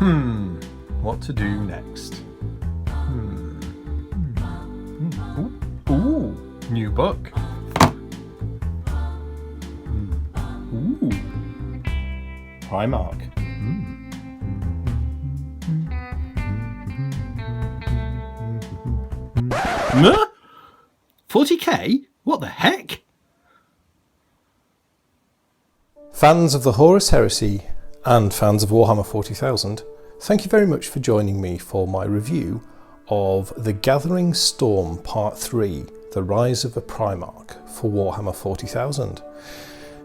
What to do next? Ooh, new book. Ooh, Primark. 40k? What the heck? Fans of the Horus Heresy and fans of Warhammer 40,000, thank you very much for joining me for my review of The Gathering Storm Part 3, The Rise of a Primarch for Warhammer 40,000.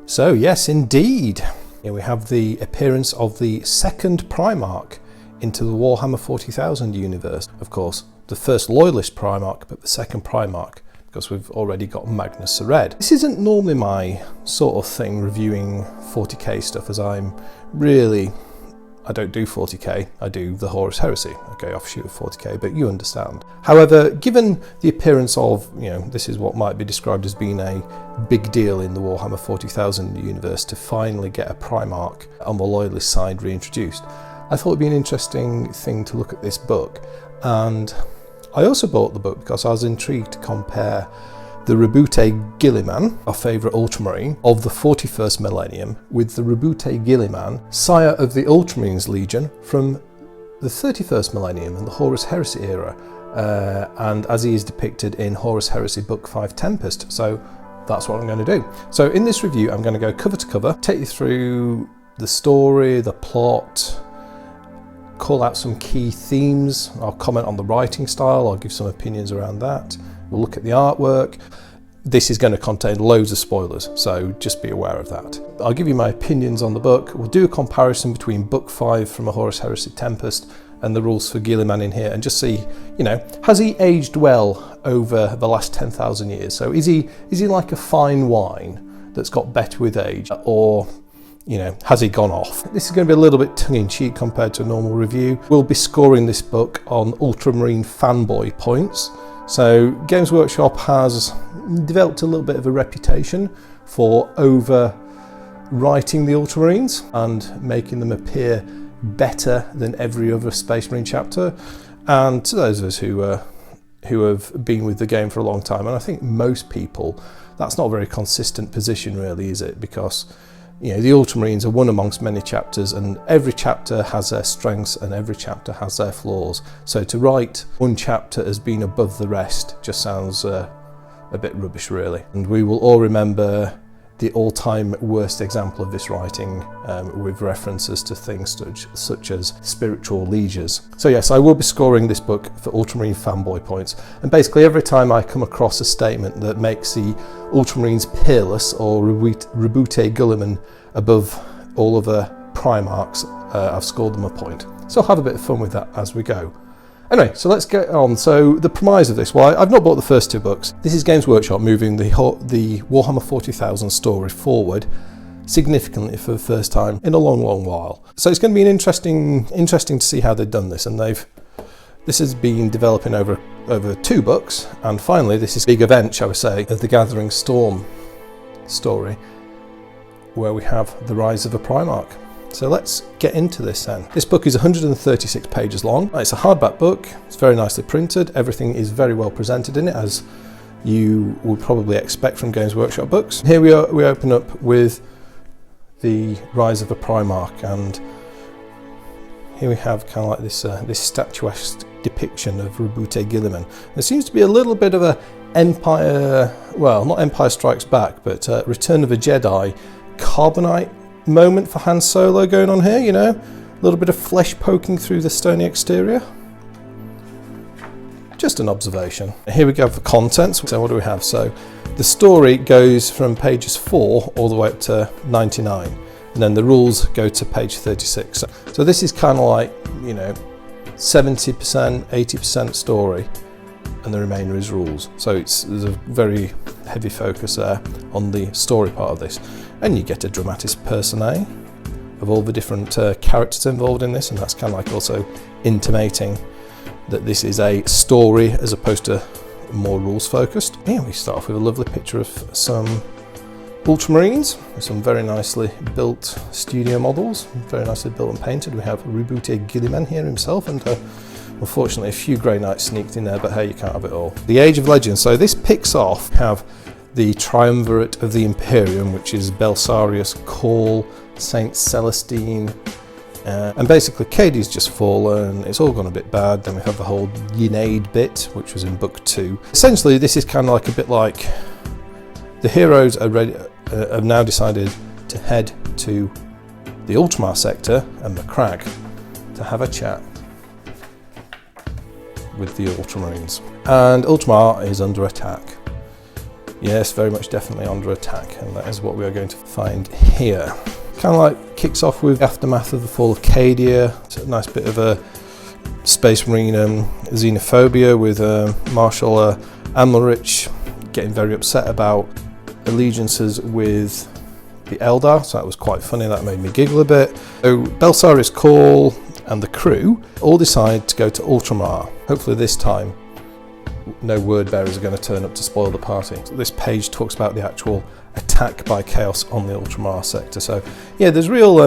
So yes, indeed, here we have the appearance of the second Primarch into the Warhammer 40,000 universe. Of course, the first Loyalist Primarch, but the second Primarch, because we've already got Magnus the Red. This isn't normally my sort of thing, reviewing 40k stuff, as I don't do 40k, I do the Horus Heresy, okay, offshoot of 40k, but you understand. However, given the appearance of, this is what might be described as being a big deal in the Warhammer 40,000 universe to finally get a Primarch on the Loyalist side reintroduced, I thought it'd be an interesting thing to look at this book. And I also bought the book because I was intrigued to compare the Roboute Guilliman, our favourite Ultramarine, of the 41st millennium with the Roboute Guilliman, sire of the Ultramarines Legion from the 31st millennium and the Horus Heresy era, and as he is depicted in Horus Heresy Book 5 Tempest. So that's what I'm going to do. So in this review I'm going to go cover to cover, take you through the story, the plot, call out some key themes, I'll comment on the writing style, I'll give some opinions around that, we'll look at the artwork. This is going to contain loads of spoilers, so just be aware of that. I'll give you my opinions on the book, we'll do a comparison between Book 5 from a Horus Heresy Tempest and the rules for Guilliman in here, and just see, has he aged well over the last 10,000 years? So is he like a fine wine that's got better with age, or has he gone off? This is going to be a little bit tongue-in-cheek compared to a normal review. We'll be scoring this book on Ultramarine fanboy points. So Games Workshop has developed a little bit of a reputation for over-writing the Ultramarines and making them appear better than every other Space Marine chapter. And to those of us who have been with the game for a long time, and I think most people, that's not a very consistent position really, is it? Because the Ultramarines are one amongst many chapters, and every chapter has their strengths and every chapter has their flaws. So to write one chapter as being above the rest just sounds a bit rubbish really. And we will all remember the all-time worst example of this writing with references to things such as spiritual lieges. So yes, I will be scoring this book for Ultramarine fanboy points, and basically every time I come across a statement that makes the Ultramarines peerless or Roboute Guilliman above all other Primarchs, I've scored them a point. So I'll have a bit of fun with that as we go. Anyway, so let's get on. So the premise of this, well, I've not bought the first two books. This is Games Workshop moving the Warhammer 40,000 story forward significantly for the first time in a long, long while. So it's going to be an interesting to see how they've done this, and this has been developing over 2 books, and finally this is a big event, shall we say, of the Gathering Storm story, where we have the rise of a Primarch. So let's get into this then. This book is 136 pages long. It's a hardback book, it's very nicely printed, everything is very well presented in it, as you would probably expect from Games Workshop books. Here we open up with the rise of a Primarch, and here we have kind of like this statuesque depiction of Roboute Guilliman. There seems to be a little bit of a Empire, well, not Empire Strikes Back, but Return of a Jedi carbonite moment for Han Solo going on here, a little bit of flesh poking through the stony exterior. Just an observation. Here we go for contents. So what do we have? So the story goes from pages 4 all the way up to 99, and then the rules go to page 36. So this is kind of like, 70%, 80% story, and the remainder is rules. So there's a very heavy focus there on the story part of this. And you get a dramatis personae of all the different characters involved in this, and that's kind of like also intimating that this is a story as opposed to more rules focused. Here we start off with a lovely picture of some Ultramarines, some very nicely built studio models, very nicely built and painted. We have Roboute Guilliman here himself, and unfortunately a few Grey Knights sneaked in there, but hey, you can't have it all. The Age of Legends, so this picks off, have the Triumvirate of the Imperium, which is Belisarius, Call, Saint Celestine, and basically Cadi's just fallen, it's all gone a bit bad. Then we have the whole Yenade bit, which was in book 2. Essentially this is kind of like a bit like the heroes are ready, have now decided to head to the Ultramar sector and MacLeod to have a chat with the Ultramarines. And Ultramar is under attack. Yes, very much definitely under attack, and that is what we are going to find here. Kind of like kicks off with aftermath of the fall of Cadia. It's a nice bit of a Space Marine xenophobia with Marshal Amalrich getting very upset about allegiances with the Eldar, so that was quite funny, that made me giggle a bit. So Belisarius, Call and the crew all decide to go to Ultramar. Hopefully this time no word bearers are going to turn up to spoil the party. So this page talks about the actual attack by Chaos on the Ultramar sector. So yeah, there's real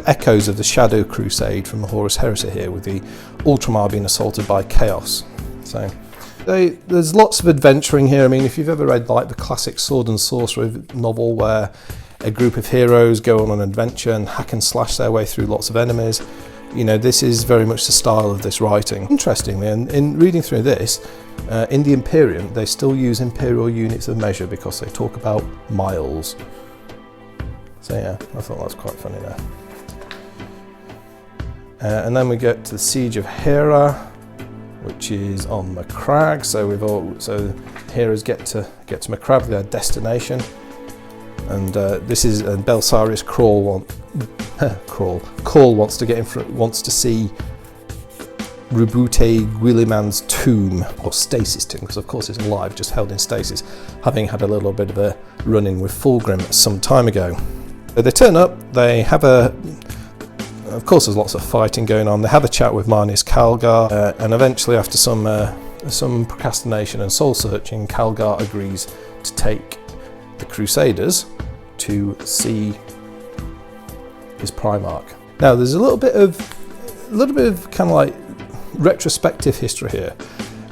echoes of the Shadow Crusade from the Horus Heresy here, with the Ultramar being assaulted by Chaos. So there's lots of adventuring here. I mean, if you've ever read like the classic Sword and Sorcery novel, where a group of heroes go on an adventure and hack and slash their way through lots of enemies, you know, this is very much the style of this writing. Interestingly, and in reading through this, in the Imperium, they still use imperial units of measure because they talk about miles. So yeah, I thought that was quite funny there. And then we get to the Siege of Hera, which is on MacLeod. So heroes get to MacLeod, their destination, and this is Belisarius Call wants to get in front, wants to see Roboute Guilliman's tomb, or stasis tomb, because of course it's alive, just held in stasis, having had a little bit of a run-in with Fulgrim some time ago. So they turn up, they have of course there's lots of fighting going on, they have a chat with Marneus Calgar, and eventually after some procrastination and soul searching, Calgar agrees to take the Crusaders to see his Primark. Now there's a little bit of kind of like retrospective history here,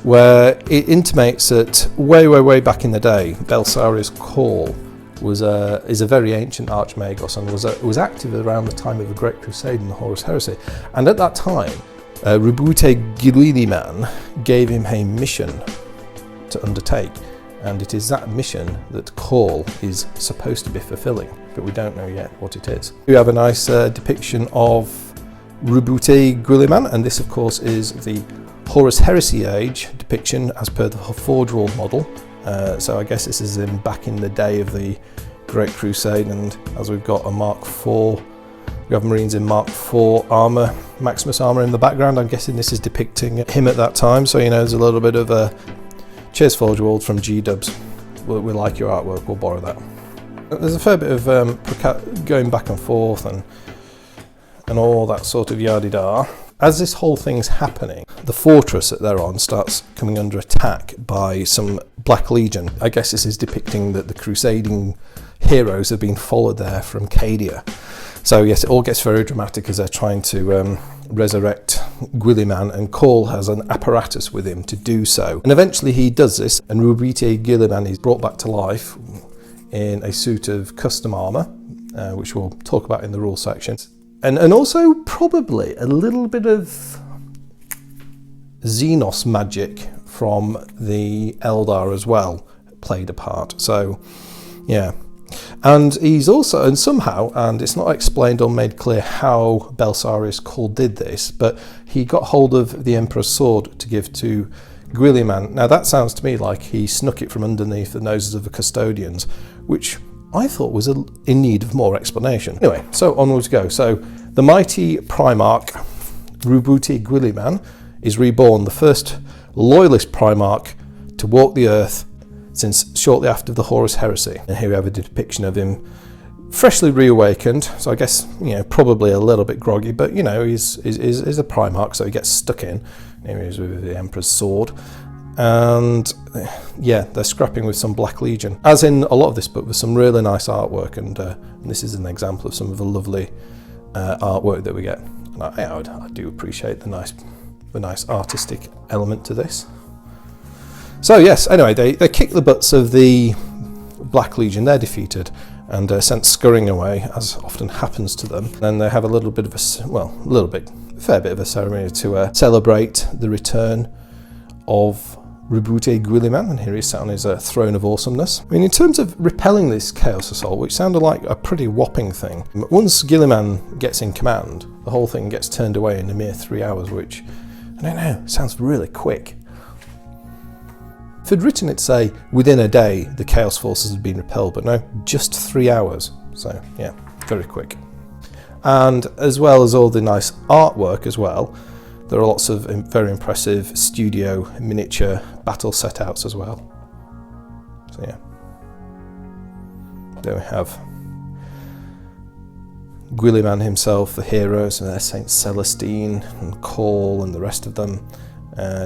where it intimates that way back in the day, Belisarius Call is a very ancient archmagos and was active around the time of the Great Crusade and the Horus Heresy. And at that time, Roboute Guilliman gave him a mission to undertake, and it is that mission that Call is supposed to be fulfilling, but we don't know yet what it is. We have a nice depiction of Roboute Guilliman, and this of course is the Horus Heresy age depiction as per the Forge World model. So I guess this is in back in the day of the Great Crusade, and as we've got a Mark IV, we have Marines in Mark IV armour, Maximus armour in the background. I'm guessing this is depicting him at that time, so you know there's a little bit of a cheers Forge World from G-Dubs. We like your artwork, we'll borrow that. There's a fair bit of going back and forth and all that sort of yardie-da. As this whole thing's happening, the fortress that they're on starts coming under attack by some Black Legion. I guess this is depicting that the crusading heroes have been followed there from Cadia. So yes, it all gets very dramatic as they're trying to resurrect Guilliman, and Call has an apparatus with him to do so. And eventually he does this, and Roboute Guilliman is brought back to life in a suit of custom armour, which we'll talk about in the rules section. And also probably a little bit of Xenos magic from the Eldar as well played a part. So yeah, and he's also, and somehow, and it's not explained or made clear how Belisarius Call did this, but he got hold of the Emperor's sword to give to Guilliman. Now that sounds to me like he snuck it from underneath the noses of the custodians, which I thought was in need of more explanation. Anyway, so onwards go. So the mighty Primarch Roboute Guilliman is reborn, the first loyalist Primarch to walk the earth since shortly after the Horus Heresy. And here we have a depiction of him freshly reawakened, so I guess, you know, probably a little bit groggy, but you know, he's a Primarch, so he gets stuck in. Here he is with the Emperor's sword. And yeah, they're scrapping with some Black Legion, as in a lot of this book, with some really nice artwork, and this is an example of some of the lovely artwork that we get. And I do appreciate the nice artistic element to this. So yes, anyway, they kick the butts of the Black Legion. They're defeated and sent scurrying away, as often happens to them. Then they have a little bit of a fair bit of a ceremony to celebrate the return of Roboute Guilliman, and here he's sat on his throne of awesomeness. I mean, in terms of repelling this Chaos Assault, which sounded like a pretty whopping thing, once Guilliman gets in command, the whole thing gets turned away in a mere 3 hours, which, I don't know, sounds really quick. If I'd written it, say, within a day, the Chaos Forces had been repelled, but no, just 3 hours. So, yeah, very quick. And as well as all the nice artwork as well, there are lots of very impressive studio miniature battle setouts as well. So, yeah. There we have Guilliman himself, the heroes, and Saint Celestine and Call and the rest of them.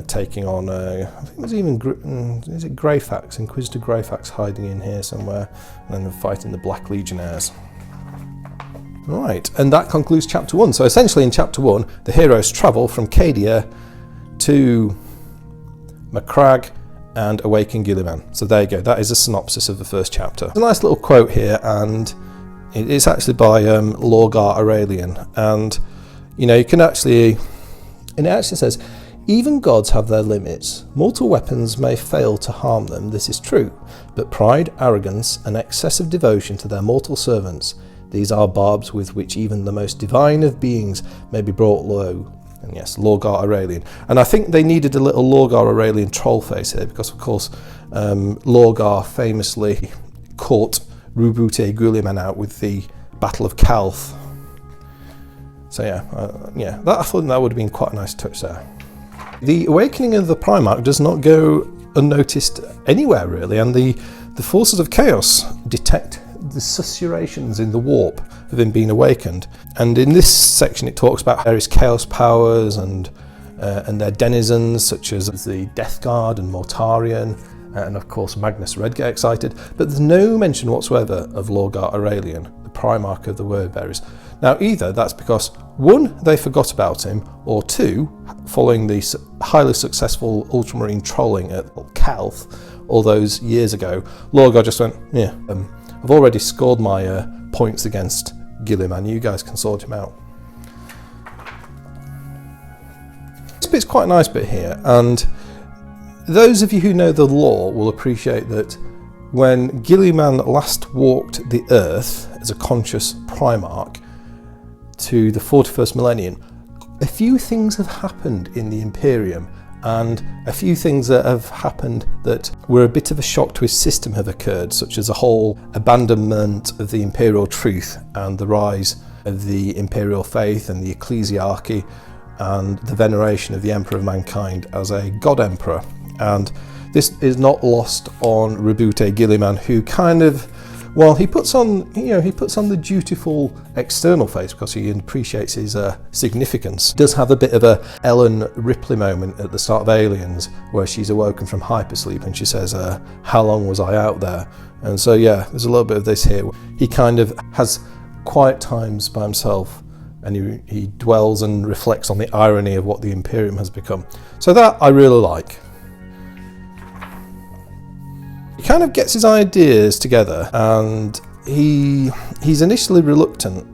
Taking on, I think there's even, is it Greyfax, Inquisitor Greyfax hiding in here somewhere, and then fighting the Black Legionnaires. Right, and that concludes chapter 1. So essentially in chapter 1, the heroes travel from Cadia to Macragge and awaken Guilliman. So there you go, that is a synopsis of the first chapter. There's a nice little quote here, and it's actually by Lorgar Aurelian, and you know, you can actually, and it actually says, even gods have their limits. Mortal weapons may fail to harm them, this is true, but pride, arrogance, and excessive devotion to their mortal servants, these are barbs with which even the most divine of beings may be brought low. And yes, Lorgar Aurelian. And I think they needed a little Lorgar Aurelian troll face here, because of course Lorgar famously caught Roboute Guilliman out with the Battle of Calth. So yeah, I thought that would have been quite a nice touch there. The awakening of the Primarch does not go unnoticed anywhere really, and the forces of chaos detect the susurrations in the warp of him being awakened. And in this section it talks about various chaos powers and their denizens, such as the Death Guard and Mortarion, and of course Magnus Red get excited, but there's no mention whatsoever of Lorgar Aurelian, the Primarch of the Wordbearers. Now either that's because 1, they forgot about him, or 2, following the highly successful Ultramarine trolling at Calth all those years ago, Lorgar just went, yeah, I've already scored my points against Guilliman, you guys can sort him out. This bit's quite a nice bit here, and those of you who know the lore will appreciate that when Guilliman last walked the earth as a conscious Primarch to the 41st millennium, a few things have happened in the Imperium, and a few things that have happened that were a bit of a shock to his system have occurred, such as a whole abandonment of the imperial truth and the rise of the imperial faith and the ecclesiarchy and the veneration of the Emperor of Mankind as a god emperor. And this is not lost on Roboute Guilliman, who kind of, well, he puts on the dutiful external face because he appreciates his significance. He does have a bit of a Ellen Ripley moment at the start of Aliens, where she's awoken from hypersleep and she says, how long was I out there? And so yeah, there's a little bit of this here. He kind of has quiet times by himself, and he dwells and reflects on the irony of what the Imperium has become. So that I really like. He kind of gets his ideas together, and he's initially reluctant.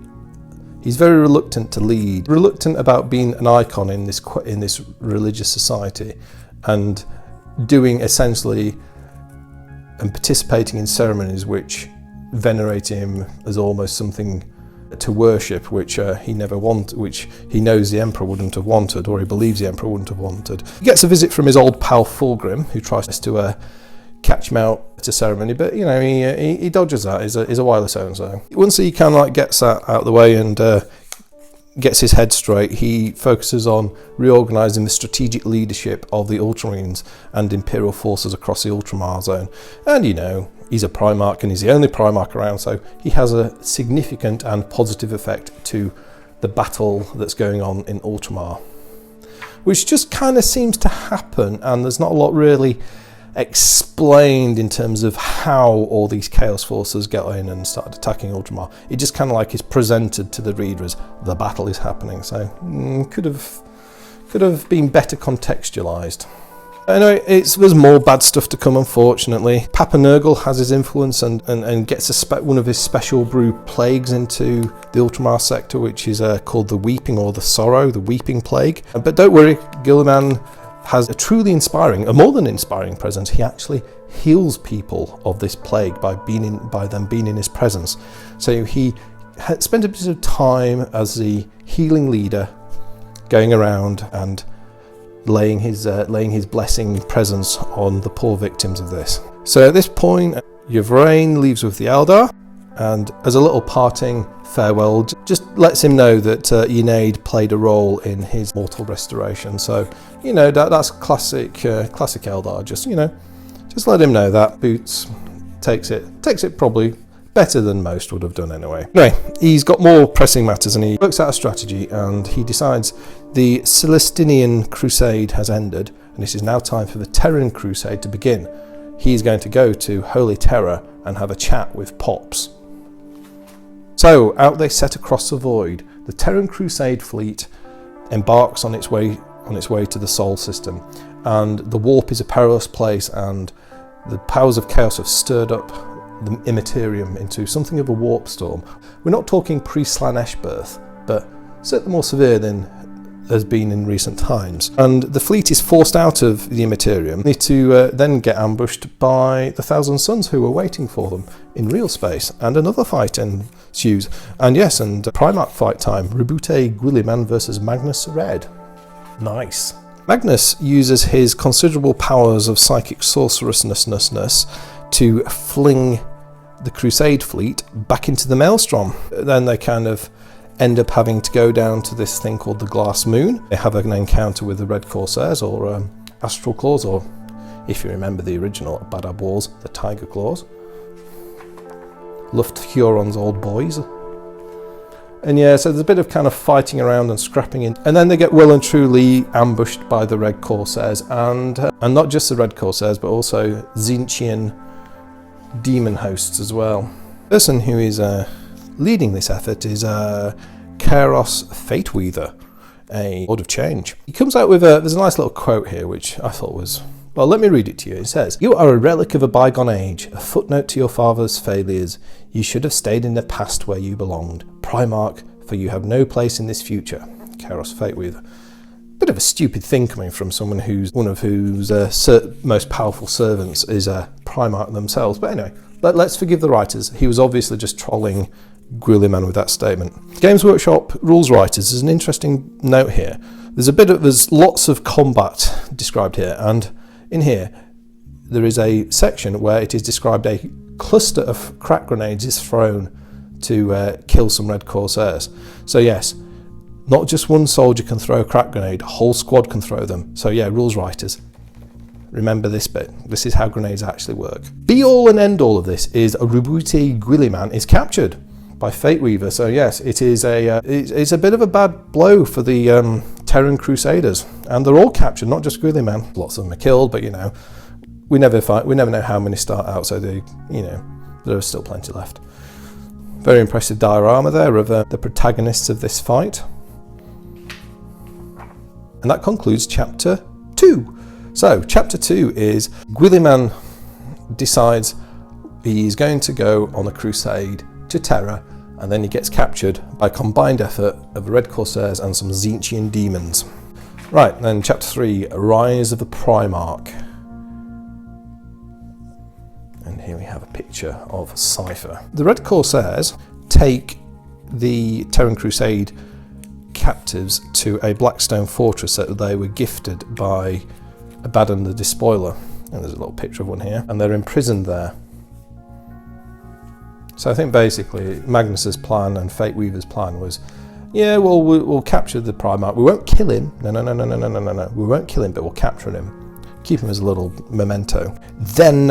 He's very reluctant to lead, reluctant about being an icon in this religious society, and doing essentially and participating in ceremonies which venerate him as almost something to worship, which he never wanted, which he knows the Emperor wouldn't have wanted, or he believes the Emperor wouldn't have wanted. He gets a visit from his old pal Fulgrim, who tries to catch him out to ceremony, but you know, he dodges that. He's a wireless own. So once he kind of like gets that out of the way and gets his head straight, he focuses on reorganising the strategic leadership of the Ultramarines and Imperial forces across the Ultramar zone. And you know, he's a Primarch and he's the only Primarch around, so he has a significant and positive effect to the battle that's going on in Ultramar. which just kind of seems to happen, and there's not a lot really explained in terms of how all these Chaos Forces got in and started attacking Ultramar. It just kind of like is presented to the reader as the battle is happening, so could have been better contextualized. Anyway, there's more bad stuff to come, unfortunately. Papa Nurgle has his influence and gets one of his special brew plagues into the Ultramar sector, which is called the Weeping, or the Sorrow, the Weeping Plague. But don't worry, Guilliman has a truly inspiring, a more than inspiring presence. He actually heals people of this plague by them being in his presence. So he had spent a bit of time as the healing leader, going around and laying his blessing presence on the poor victims of this. So at this point, Yvraine leaves with the Eldar, and as a little parting farewell, just lets him know that Eneaid played a role in his mortal restoration. So, you know, that's classic Eldar. Just let him know that. Boots takes it probably better than most would have done anyway. Anyway, he's got more pressing matters, and he works out a strategy, and he decides the Celestinian crusade has ended, and this is now time for the Terran crusade to begin. He's going to go to Holy Terra and have a chat with Pops. So out they set across the void. The Terran crusade fleet embarks on its way to the Sol system, and the warp is a perilous place, and the powers of chaos have stirred up the Immaterium into something of a warp storm. We're not talking pre-Slanesh birth, but certainly more severe than has been in recent times. And the fleet is forced out of the Immaterium to then get ambushed by the Thousand Suns, who are waiting for them in real space, and another fight ensues. And yes, and Primark fight time, Roboute Guilliman versus Magnus Red. Nice. Magnus uses his considerable powers of psychic sorcerousness to fling the Crusade fleet back into the Maelstrom. Then they kind of end up having to go down to this thing called the Glass Moon. They have an encounter with the Red Corsairs, or Astral Claws, or if you remember the original Badab Wars, the Tiger Claws. Luft Huron's old boys. And yeah, so there's a bit of kind of fighting around and scrapping in, and then they get well and truly ambushed by the Red Corsairs, and not just the Red Corsairs, but also Tzeentchian demon hosts as well. The person who is leading this effort is Kairos Fateweaver, a Lord of Change. He comes out with there's a nice little quote here, which I thought was, well, let me read it to you. It says, "You are a relic of a bygone age, a footnote to your father's failures. You should have stayed in the past where you belonged. Primark, for you have no place in this future." Kairos Fateweaver. Bit of a stupid thing coming from someone whose one of whose most powerful servants is a Primark themselves. But anyway, let's forgive the writers. He was obviously just trolling Guilliman with that statement. Games Workshop rules writers. There's an interesting note here. There's lots of combat described here, and in here there is a section where it is described a cluster of crack grenades is thrown to kill some Red Corsairs. So yes, not just one soldier can throw a crack grenade, a whole squad can throw them. So yeah, rules writers, remember this bit. This is how grenades actually work. Be all and end all of this is Roboute Guilliman is captured by Fateweaver. So yes, it is it's a bit of a bad blow for the Terran Crusaders, and they're all captured, not just Guilliman. Lots of them are killed, but you know, we never know how many start out, so there are still plenty left. Very impressive diorama there of the protagonists of this fight. And that concludes chapter 2. So chapter 2 is Guilliman decides he's going to go on a crusade to Terra, and then he gets captured by a combined effort of the Red Corsairs and some Tzeentchian demons. Right, then chapter 3, Rise of the Primarch. And here we have a picture of Cypher. The Red Corsairs take the Terran Crusade captives to a Blackstone fortress that they were gifted by Abaddon the Despoiler. And there's a little picture of one here. And they're imprisoned there. So I think basically Magnus's plan and Fateweaver's plan was, yeah, well, we'll capture the Primarch. We won't kill him. No. We won't kill him, but we'll capture him. Keep him as a little memento. Then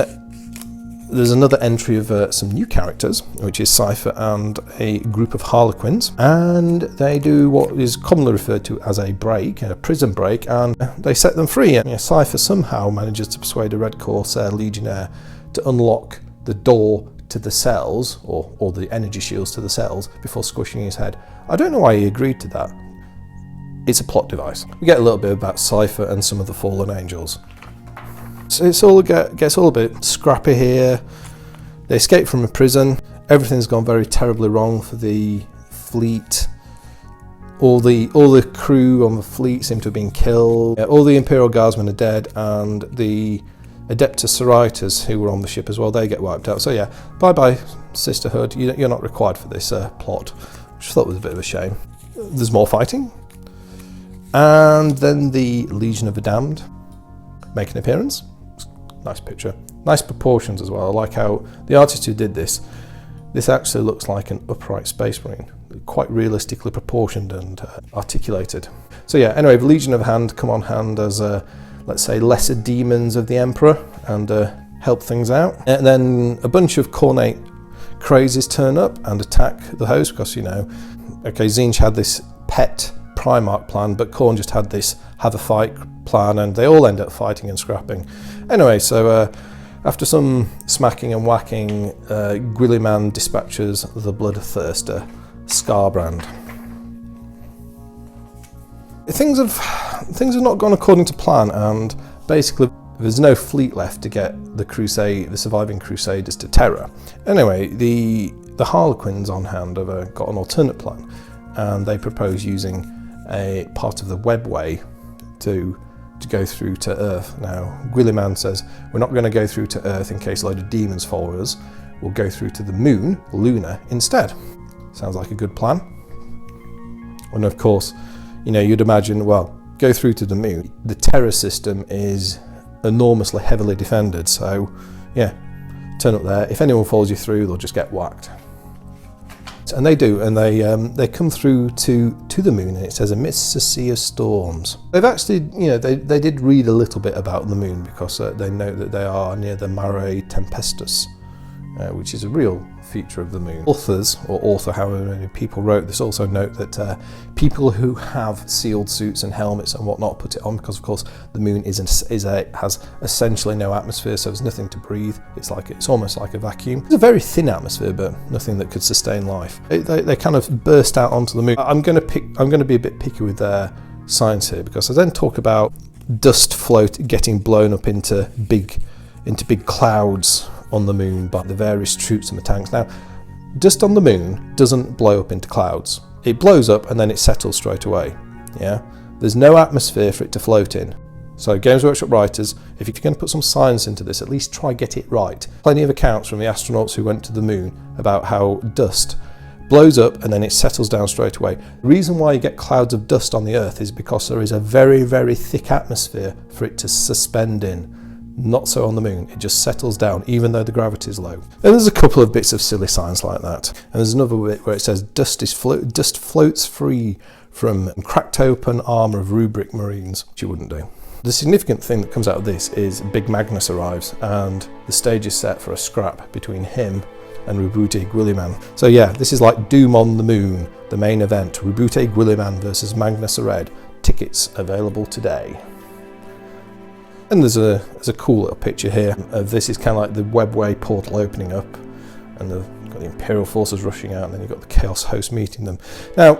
There's another entry of some new characters, which is Cypher and a group of Harlequins, and they do what is commonly referred to as a break, a prison break, and they set them free. And Cypher somehow manages to persuade a Red Corsair Legionnaire to unlock the door to the cells, or the energy shields to the cells, before squishing his head. I don't know why he agreed to that. It's a plot device. We get a little bit about Cypher and some of the fallen angels. So it gets all a bit scrappy here. They escape from a prison. Everything's gone very terribly wrong for the fleet. All the crew on the fleet seem to have been killed. All the Imperial Guardsmen are dead, and the Adeptus Sororitas, who were on the ship as well, they get wiped out. So yeah, bye-bye, Sisterhood. You're not required for this plot, which I thought was a bit of a shame. There's more fighting. And then the Legion of the Damned make an appearance. Nice picture. Nice proportions as well. I like how the artist who did this actually looks like an upright Space Marine. Quite realistically proportioned and articulated. So yeah, anyway, the Legion of Hand come on hand as, let's say, lesser demons of the Emperor and help things out. And then a bunch of Cornate crazes turn up and attack the host because, okay, Tzeentch had this pet Primark plan, but Khorne just had this have a fight plan, and they all end up fighting and scrapping. Anyway, so after some smacking and whacking, Guilliman dispatches the bloodthirster Scarbrand. Things have not gone according to plan, and basically there's no fleet left to get the surviving Crusaders to Terra. Anyway, the Harlequins on hand have got an alternate plan, and they propose using a part of the webway to go through to Earth. Now, Guilliman says, we're not going to go through to Earth in case a load of demons follow us. We'll go through to the moon, Luna, instead. Sounds like a good plan. And of course, you'd imagine, well, go through to the moon. The Terra system is enormously heavily defended, so yeah, turn up there. If anyone follows you through, they'll just get whacked. And they do, and they come through to the moon, and it says amidst a sea of storms. They've actually, they did read a little bit about the moon because they know that they are near the Mare Tempestus, which is a real feature of the moon. Authors, or author, however many people wrote this, also note that people who have sealed suits and helmets and whatnot put it on because, of course, the moon has essentially no atmosphere, so there's nothing to breathe. It's almost like a vacuum. It's a very thin atmosphere, but nothing that could sustain life. They kind of burst out onto the moon. I'm going to be a bit picky with their science here because I then talk about dust float getting blown up into big clouds on the moon by the various troops and the tanks. Now, dust on the moon doesn't blow up into clouds. It blows up and then it settles straight away. Yeah, there's no atmosphere for it to float in. So Games Workshop writers, if you're going to put some science into this, at least try get it right. Plenty of accounts from the astronauts who went to the moon about how dust blows up and then it settles down straight away. The reason why you get clouds of dust on the Earth is because there is a very, very thick atmosphere for it to suspend in. Not so on the moon. It just settles down even though the gravity is low. And there's a couple of bits of silly science like that. And there's another bit where it says dust floats free from cracked open armour of rubric marines, which you wouldn't do. The significant thing that comes out of this is Big Magnus arrives and the stage is set for a scrap between him and Roboute Guilliman. So yeah, this is like Doom on the Moon, the main event. Roboute Guilliman versus Magnus Red. Tickets available today. And there's a cool little picture here of this. Is kind of like the webway portal opening up, and you've got the Imperial forces rushing out, and then you've got the Chaos host meeting them. Now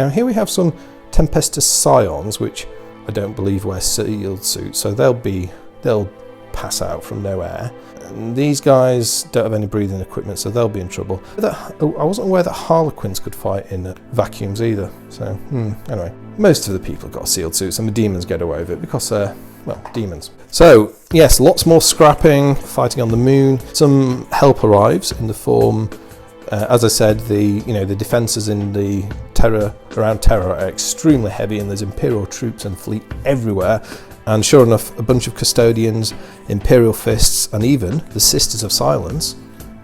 here we have some Tempestus Scions, which I don't believe wear sealed suits, so they'll pass out from no air. And these guys don't have any breathing equipment, so they'll be in trouble. I wasn't aware that Harlequins could fight in vacuums either. So anyway, most of the people got sealed suits, and the demons get away with it because demons. So yes, lots more scrapping, fighting on the moon. Some help arrives in the form, as I said, the defences in the around Terra are extremely heavy, and there's Imperial troops and fleet everywhere. And sure enough, a bunch of custodians, Imperial fists, and even the Sisters of Silence,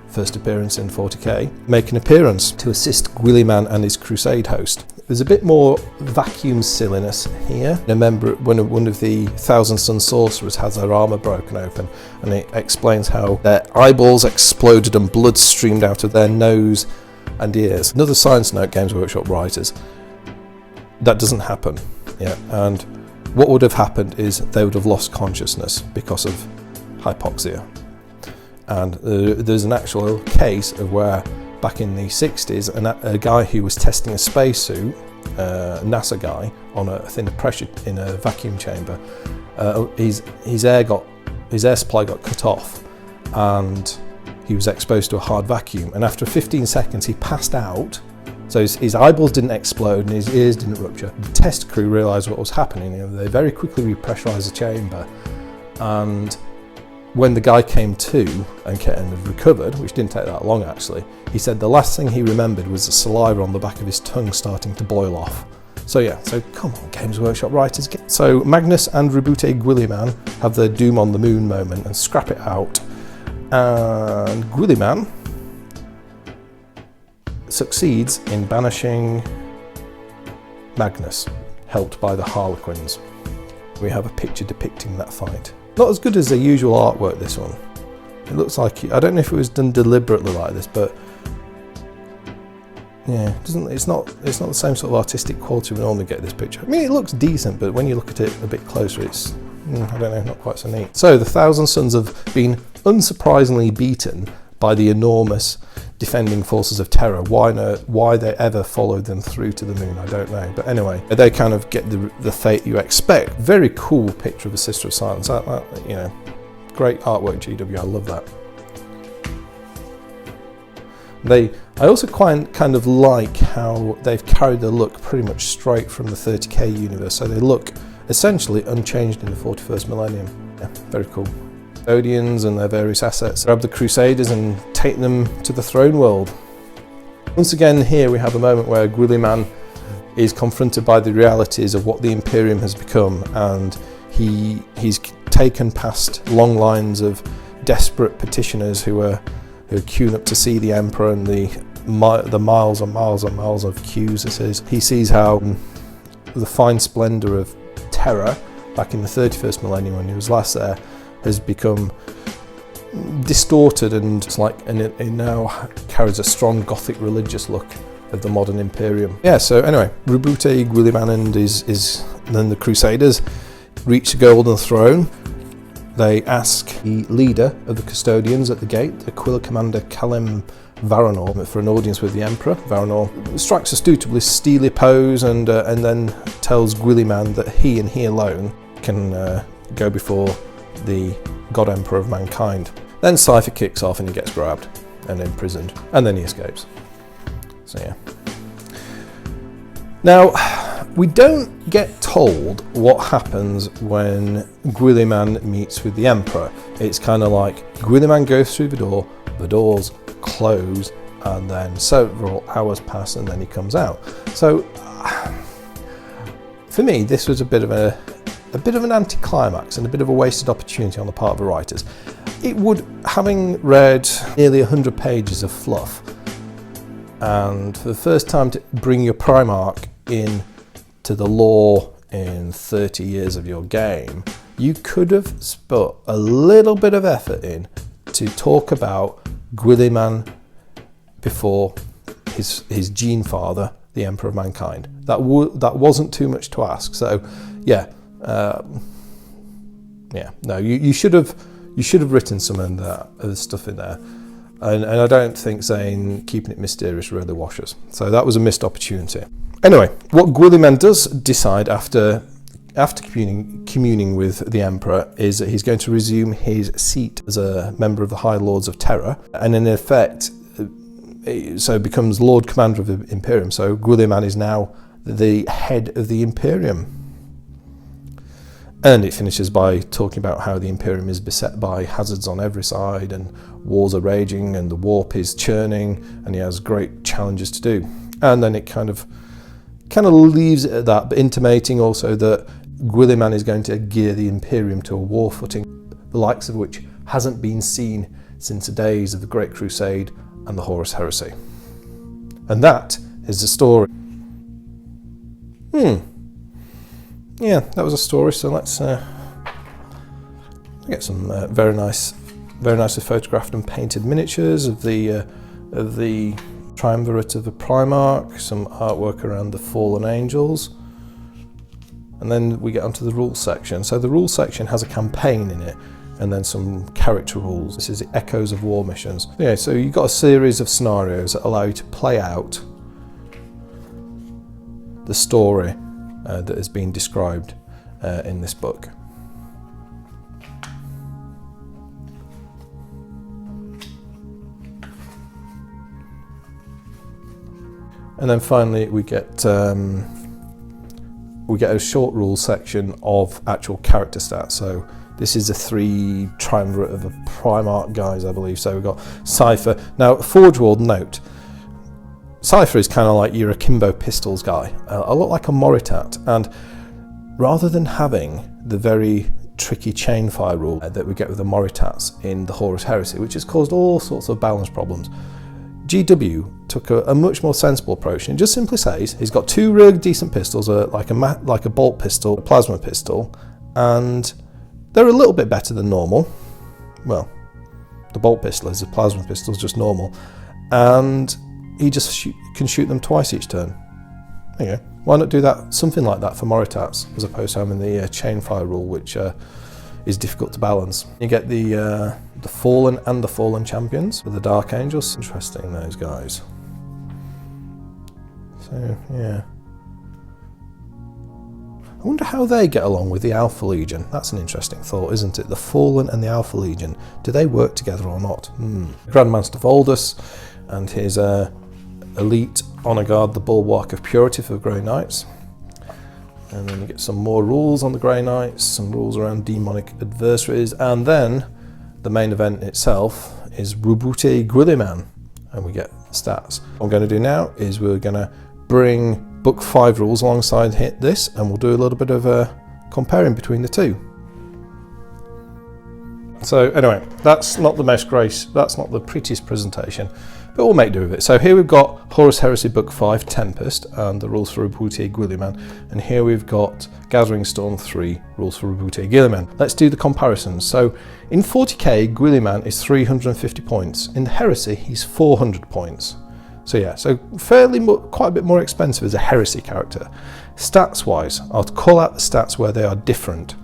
first appearance in 40k, make an appearance to assist Guilliman and his crusade host. There's a bit more vacuum silliness here. Remember when one of the Thousand Sun sorcerers has their armour broken open, and it explains how their eyeballs exploded and blood streamed out of their nose and ears. Another science note, Games Workshop writers, that doesn't happen. Yeah, and what would have happened is they would have lost consciousness because of hypoxia. And there's an actual case of where back in the 60s, a guy who was testing a spacesuit, a NASA guy, on a thinner pressure in a vacuum chamber, his air supply got cut off, and he was exposed to a hard vacuum. And after 15 seconds, he passed out. So his eyeballs didn't explode and his ears didn't rupture. The test crew realised what was happening. They very quickly repressurised the chamber, and when the guy came to and recovered, which didn't take that long actually, he said the last thing he remembered was the saliva on the back of his tongue starting to boil off. So yeah, so come on, Games Workshop writers. So Magnus and Roboute Guilliman have their Doom on the Moon moment and scrap it out. And Guilliman succeeds in banishing Magnus, helped by the Harlequins. We have a picture depicting that fight. Not as good as the usual artwork, this one. It looks like, I don't know if it was done deliberately like this, but yeah, it's not the same sort of artistic quality we normally get this picture. I mean, it looks decent, but when you look at it a bit closer, it's, I don't know, not quite so neat. So the Thousand Suns have been unsurprisingly beaten by the enormous defending forces of Terra. Why they ever followed them through to the moon, I don't know. But anyway, they kind of get the fate you expect. Very cool picture of a Sister of Silence. You know, great artwork, GW. I love that. I also kind of like how they've carried the look pretty much straight from the 30k universe. So they look essentially unchanged in the 41st millennium. Yeah, very cool. Custodians and their various assets, grab the Crusaders and take them to the throne world. Once again, here we have a moment where Guilliman is confronted by the realities of what the Imperium has become, and he's taken past long lines of desperate petitioners who are queuing up to see the Emperor, and the miles and miles and miles of queues. He sees how the fine splendour of Terra back in the 31st millennium when he was last there has become distorted, and it now carries a strong Gothic religious look of the modern Imperium. Yeah, so anyway, Roboute Guilliman and then the Crusaders reach the Golden Throne. They ask the leader of the Custodians at the gate, the Aquila Commander Calem Varanor, for an audience with the Emperor. Varanor strikes a suitably steely pose and then tells Guilliman that he and he alone can go before the God Emperor of mankind. Then Cypher kicks off and he gets grabbed and imprisoned, and then he escapes. So yeah. Now, we don't get told what happens when Guilliman meets with the Emperor. It's kind of like Guilliman goes through the doors close, and then several hours pass and then he comes out. So for me, this was a bit of an anticlimax and a bit of a wasted opportunity on the part of the writers. It would, having read nearly 100 pages of fluff, and for the first time to bring your Primark in to the lore in 30 years of your game, you could have put a little bit of effort in to talk about Guilliman before his gene father, the Emperor of Mankind. That wasn't too much to ask. So yeah. No, you should have written some of the stuff in there, and I don't think keeping it mysterious really washes. So that was a missed opportunity. Anyway, what Guilliman does decide after communing with the Emperor is that he's going to resume his seat as a member of the High Lords of Terra, and in effect, so becomes Lord Commander of the Imperium. So Guilliman is now the head of the Imperium. And it finishes by talking about how the Imperium is beset by hazards on every side, and wars are raging, and the warp is churning, and he has great challenges to do. And then it kind of leaves it at that, but intimating also that Guilliman is going to gear the Imperium to a war footing, the likes of which hasn't been seen since the days of the Great Crusade and the Horus Heresy. And that is the story. Yeah, that was a story. So let's get some very nicely photographed and painted miniatures of the triumvirate of the Primark. Some artwork around the fallen angels, and then we get onto the rules section. So the rules section has a campaign in it, and then some character rules. This is the Echoes of War missions. Yeah, so you've got a series of scenarios that allow you to play out the story that has been described in this book. And then finally we get a short rules section of actual character stats. So this is the 3 triumvirate of the Primark guys, I believe. So we've got Cypher. Now, Forge World note, Cypher is kind of like your Akimbo Pistols guy, a lot like a Moritat, and rather than having the very tricky chain fire rule that we get with the Moritats in the Horus Heresy, which has caused all sorts of balance problems, GW took a much more sensible approach and just simply says he's got 2 really decent pistols, like a bolt pistol, a plasma pistol, and they're a little bit better than normal. Well, the bolt pistol is, the plasma pistol is just normal, and he just can shoot them twice each turn. There you go. Why not do that, something like that for Moritats, as opposed to having the chain fire rule, which is difficult to balance. You get the Fallen and the Fallen champions with the Dark Angels. Interesting, those guys. So yeah, I wonder how they get along with the Alpha Legion. That's an interesting thought, isn't it? The Fallen and the Alpha Legion, do they work together or not? Grandmaster Voldus and his elite Honor Guard, the Bulwark of Purity for the Grey Knights. And then you get some more rules on the Grey Knights, some rules around demonic adversaries, and then the main event itself is Roboute Guilliman, and we get stats. What I'm going to do now is we're going to bring Book 5 rules alongside this, and we'll do a little bit of comparing between the two. So anyway, that's not the most that's not the prettiest presentation, but we'll make do with it. So here we've got Horus Heresy Book 5, Tempest, and the rules for Roboute Guilliman, and here we've got Gathering Storm 3, rules for Roboute Guilliman. Let's do the comparisons. So in 40k, Guilliman is 350 points. In the Heresy, he's 400 points. So yeah, so quite a bit more expensive as a Heresy character. Stats-wise, I'll call out the stats where they are different.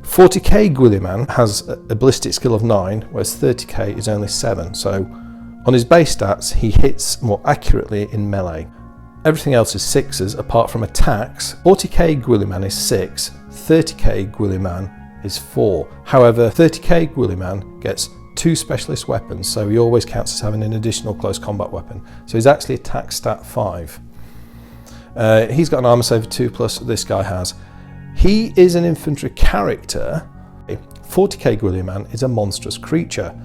40k Guilliman has a ballistic skill of 9, whereas 30k is only 7. So on his base stats, he hits more accurately in melee. Everything else is 6s, apart from attacks. 40k Guilliman is 6, 30k Guilliman is 4. However, 30k Guilliman gets 2 specialist weapons, so he always counts as having an additional close combat weapon. So he's actually attack stat 5. He's got an armor save of 2 plus this guy has. He is an infantry character. 40k Guilliman is a monstrous creature.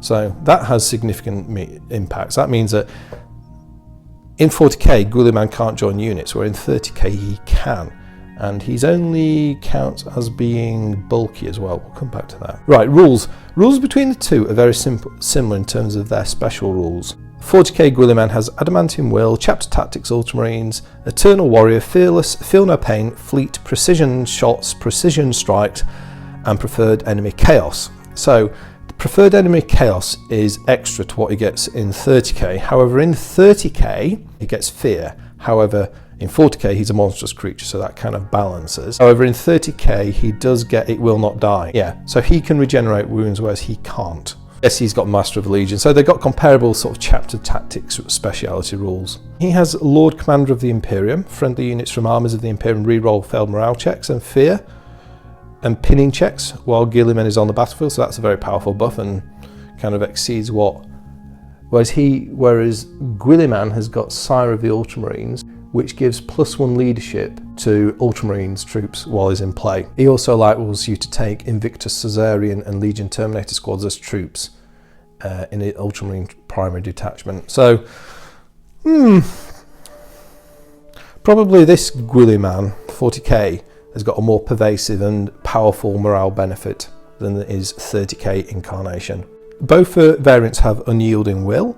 So that has significant impacts. That means that in 40k, Guilliman can't join units, where in 30k he can. And he's only counts as being bulky as well. We'll come back to that. Right, rules. Rules between the two are very similar in terms of their special rules. 40k Guilliman has Adamantium Will, Chapter Tactics Ultramarines, Eternal Warrior, Fearless, Feel No Pain, Fleet, Precision Shots, Precision Strikes, and Preferred Enemy Chaos. So the Preferred Enemy Chaos is extra to what he gets in 30k. However, in 30k, he gets Fear. However, in 40k, he's a monstrous creature, so that kind of balances. However, in 30k, he does get It Will Not Die. Yeah, so he can regenerate wounds, whereas he can't. Yes, he's got Master of the Legion, so they've got comparable sort of chapter tactics speciality rules. He has Lord Commander of the Imperium. Friendly units from armies of the Imperium reroll failed morale checks and fear and pinning checks while Guilliman is on the battlefield, so that's a very powerful buff and kind of exceeds what. Whereas Guilliman has got Sire of the Ultramarines, which gives +1 leadership to Ultramarines troops while he's in play. He also allows you to take Invictus Caesarian and Legion Terminator squads as troops in the Ultramarine primary detachment. So, probably this Guilliman 40k has got a more pervasive and powerful morale benefit than his 30k incarnation. Both variants have Unyielding Will,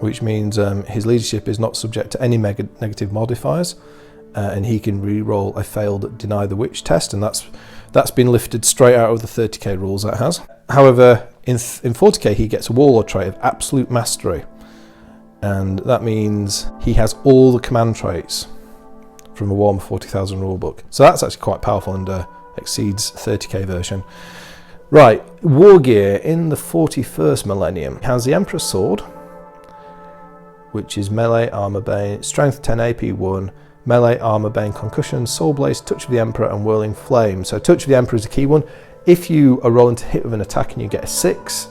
which means his leadership is not subject to any negative modifiers, and he can re-roll a failed Deny the Witch test, and that's been lifted straight out of the 30k rules, that has. However, in 40k he gets a Warlord trait of Absolute Mastery, and that means he has all the command traits from a Warhammer 40,000 rulebook. So that's actually quite powerful and exceeds 30k version. Right, War Gear in the 41st millennium has the Emperor's Sword, which is melee, armor bane, strength 10, AP 1, melee, armor bane, concussion, soul blaze, touch of the Emperor, and whirling flame. So touch of the Emperor is a key one. If you are rolling to hit with an attack and you get a 6,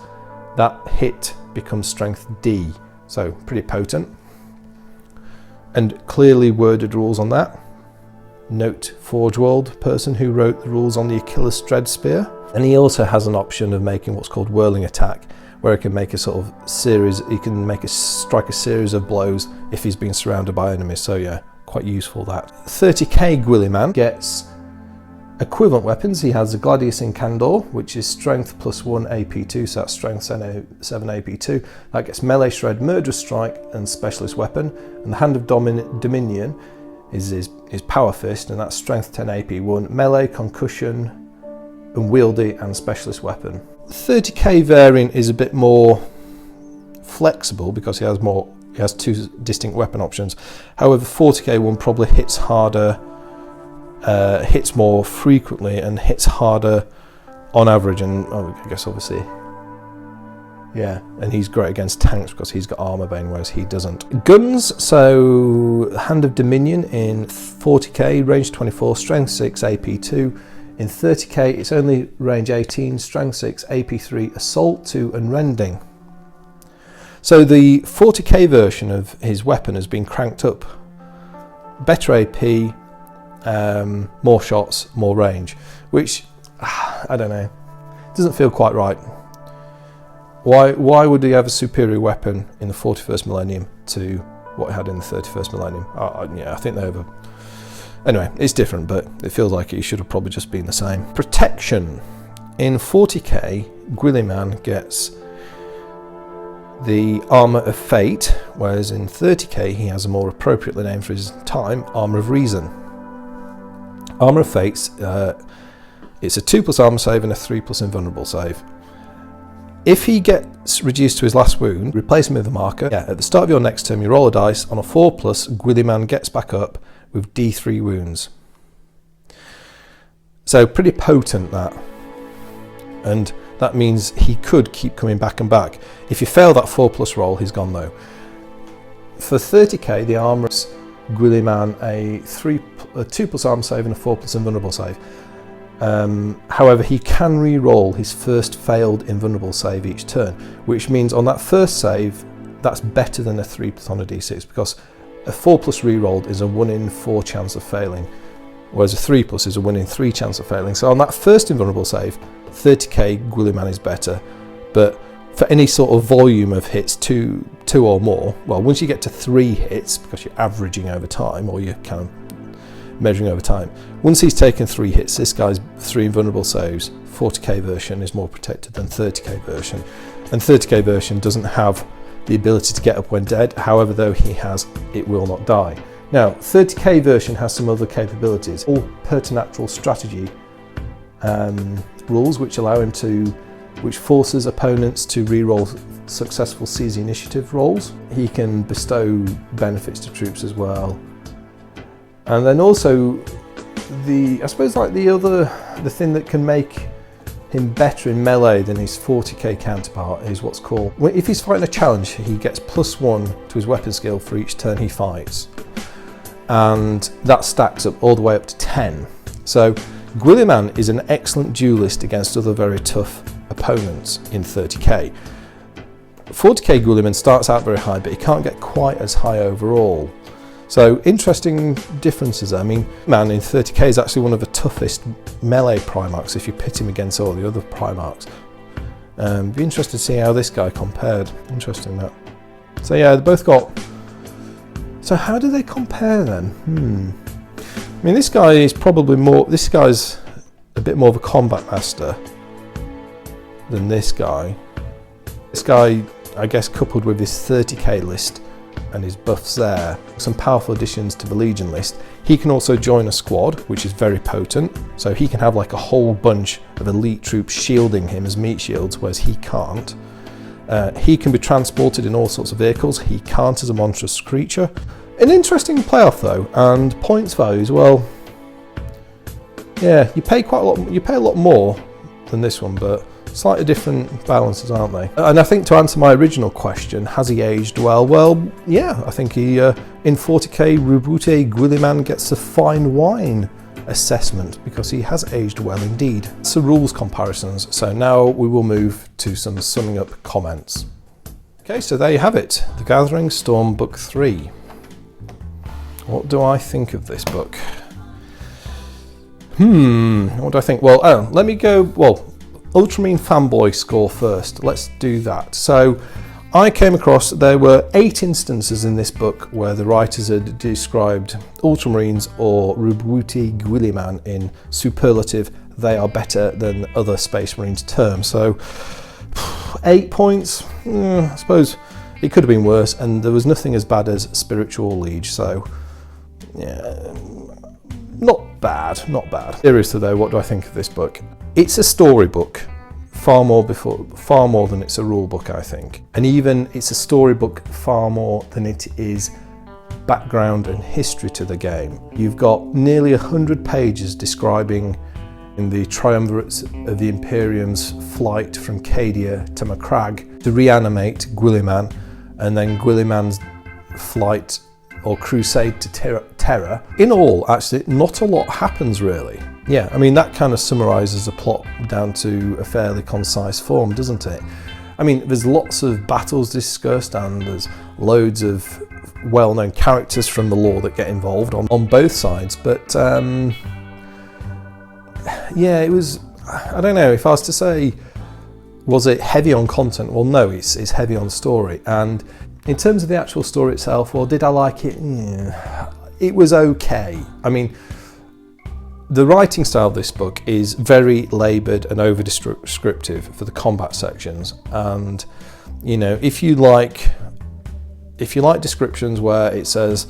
that hit becomes strength D. So pretty potent. And clearly worded rules on that. Note Forge World person who wrote the rules on the Achilles Dread Spear. And he also has an option of making what's called whirling attack, where he can make a sort of series, he can strike a series of blows if he's been surrounded by enemies. So yeah, quite useful that. 30k Guilliman gets equivalent weapons. He has the Gladius Incandor, which is strength +1 AP2, so that's strength 7 AP2. That gets melee shred, murderous strike, and specialist weapon. And the Hand of Dominion is his power fist, and that's strength 10 AP1, melee, concussion, unwieldy, and specialist weapon. 30k variant is a bit more flexible because he has two distinct weapon options. However, 40k one probably hits harder, hits more frequently, and hits harder on average, and I guess obviously, yeah, and he's great against tanks because he's got armor bane, whereas he doesn't. Guns, so Hand of Dominion in 40k, range 24, strength 6, AP2. In 30k, it's only range 18, strength 6, AP3, assault 2, and rending. So the 40k version of his weapon has been cranked up. Better AP, more shots, more range, which, I don't know, doesn't feel quite right. Why would he have a superior weapon in the 41st millennium to what he had in the 31st millennium? Yeah, I think they're over. Anyway, it's different, but it feels like it should have probably just been the same. Protection. In 40k, Guilliman gets the Armour of Fate, whereas in 30k he has a more appropriately named for his time, Armour of Reason. Armour of Fate's, it's a 2+ armour save and a 3+ invulnerable save. If he gets reduced to his last wound, replace him with a marker. Yeah, at the start of your next turn, you roll a dice. On a 4+, Guilliman gets back up with D3 wounds. So pretty potent that. And that means he could keep coming back and back. If you fail that 4+ roll, he's gone though. For 30k, the armour is Guilliman a 2+ armor save and a 4+ invulnerable save. However, he can re-roll his first failed invulnerable save each turn, which means on that first save, that's better than a 3+ on a d6, because a 4+ re-rolled is a 1 in 4 chance of failing, whereas a 3+ is a 1 in 3 chance of failing. So on that first invulnerable save, 30k Guilliman is better, but for any sort of volume of hits, two or more, well, once you get to 3 hits, because you're averaging over time, or you're kind of measuring over time, once he's taken 3 hits, this guy's 3 invulnerable saves, 40k version is more protected than 30k version, and 30k version doesn't have the ability to get up when dead. However, though he has, it will not die. Now, 30k version has some other capabilities, all preternatural strategy rules, which allow him to, which forces opponents to re-roll successful seize initiative rolls. He can bestow benefits to troops as well. And then also I suppose like the thing that can make him better in melee than his 40k counterpart is what's called, if he's fighting a challenge, he gets +1 to his weapon skill for each turn he fights, and that stacks up all the way up to 10. So Guilliman is an excellent duelist against other very tough opponents in 30k. 40k Guilliman starts out very high, but he can't get quite as high overall. So interesting differences there. I mean, man in 30k is actually one of the toughest melee Primarks if you pit him against all the other Primarks. Be interested to see how this guy compared. Interesting that. So yeah, they both got. So how do they compare then? I mean, this guy is probably more. This guy's a bit more of a combat master than this guy. This guy, I guess, coupled with his 30k list, and his buffs there. Some powerful additions to the Legion list. He can also join a squad, which is very potent, so he can have like a whole bunch of elite troops shielding him as meat shields, whereas he can't. He can be transported in all sorts of vehicles. He can't as a monstrous creature. An interesting playoff though, and points values, well, yeah, you pay quite a lot. You pay a lot more than this one, but slightly different balances, aren't they? And I think to answer my original question, has he aged well? Well, yeah, I think he, in 40k, Roboute Guilliman gets a fine wine assessment because he has aged well indeed. So rules comparisons. So now we will move to some summing up comments. Okay, so there you have it. The Gathering Storm Book 3. What do I think of this book? What do I think? Well, let me go, Ultramarine fanboy score first. Let's do that. So I came across, there were 8 instances in this book where the writers had described Ultramarines or Roboute Guilliman in superlative, they are better than other Space Marines terms. So 8 points, I suppose it could have been worse, and there was nothing as bad as Spiritual Liege, so yeah, not bad, not bad. Seriously though, what do I think of this book? It's a storybook, far more than it's a rule book, I think. And even it's a storybook far more than it is background and history to the game. You've got nearly 100 pages describing in the triumvirates of the Imperium's flight from Cadia to MacLeod to reanimate Guilliman, and then Guilliman's flight or crusade to Terra. In all, actually, not a lot happens really. Yeah, I mean, that kind of summarises the plot down to a fairly concise form, doesn't it? I mean, there's lots of battles discussed and there's loads of well-known characters from the lore that get involved on both sides, but yeah, it was, I don't know, if I was to say, was it heavy on content? Well, no, it's heavy on story. And in terms of the actual story itself, well, did I like it? It was okay. I mean, the writing style of this book is very laboured and over-descriptive for the combat sections, and you know, if you like descriptions where it says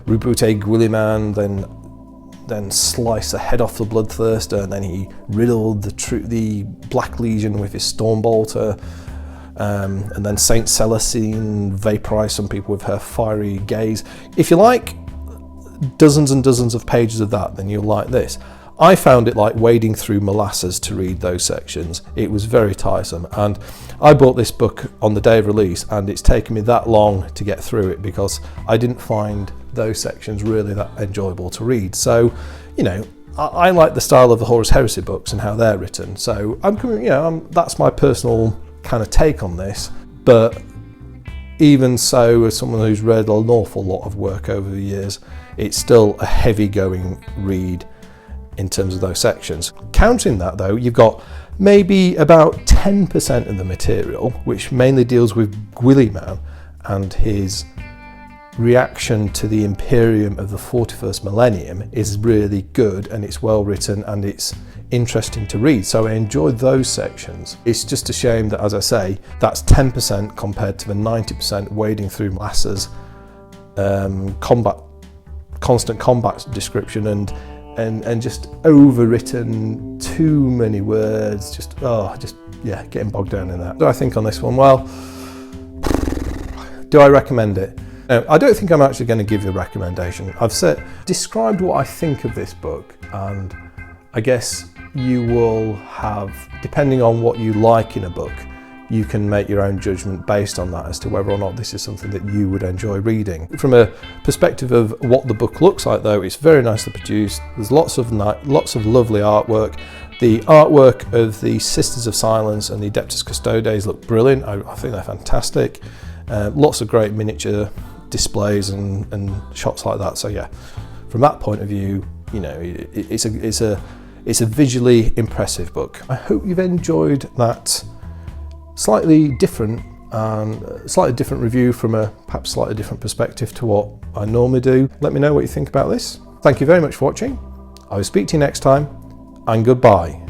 Roboute Guilliman then slice the head off the bloodthirster, and then he riddled the Black Legion with his Stormbolter, and then Saint Celestine vaporized some people with her fiery gaze. If you like dozens and dozens of pages of that, then you'll like this. I found it like wading through molasses to read those sections. It was very tiresome, and I bought this book on the day of release, and it's taken me that long to get through it because I didn't find those sections really that enjoyable to read. So, you know, I like the style of the Horus Heresy books and how they're written. So that's my personal kind of take on this. But even so, as someone who's read an awful lot of work over the years, it's still a heavy going read in terms of those sections. Countering that though, you've got maybe about 10% of the material which mainly deals with Guilliman and his reaction to the Imperium of the 41st millennium is really good, and it's well written and it's interesting to read, so I enjoyed those sections. It's just a shame that, as I say, that's 10% compared to the 90% wading through molasses, constant combat description and just overwritten, too many words, just getting bogged down in that. What do I think on this one? Well, do I recommend it? No, I don't think I'm actually going to give you a recommendation. I've described what I think of this book, and I guess you will have, depending on what you like in a book, you can make your own judgment based on that as to whether or not this is something that you would enjoy reading. From a perspective of what the book looks like though, it's very nicely produced. There's lots of lovely artwork. The artwork of the Sisters of Silence and the Adeptus Custodes look brilliant. I think they're fantastic. Lots of great miniature displays and shots like that. So yeah, from that point of view, you know, it's a visually impressive book. I hope you've enjoyed that slightly different review from a perhaps slightly different perspective to what I normally do. Let me know what you think about this. Thank you very much for watching. I will speak to you next time, and goodbye.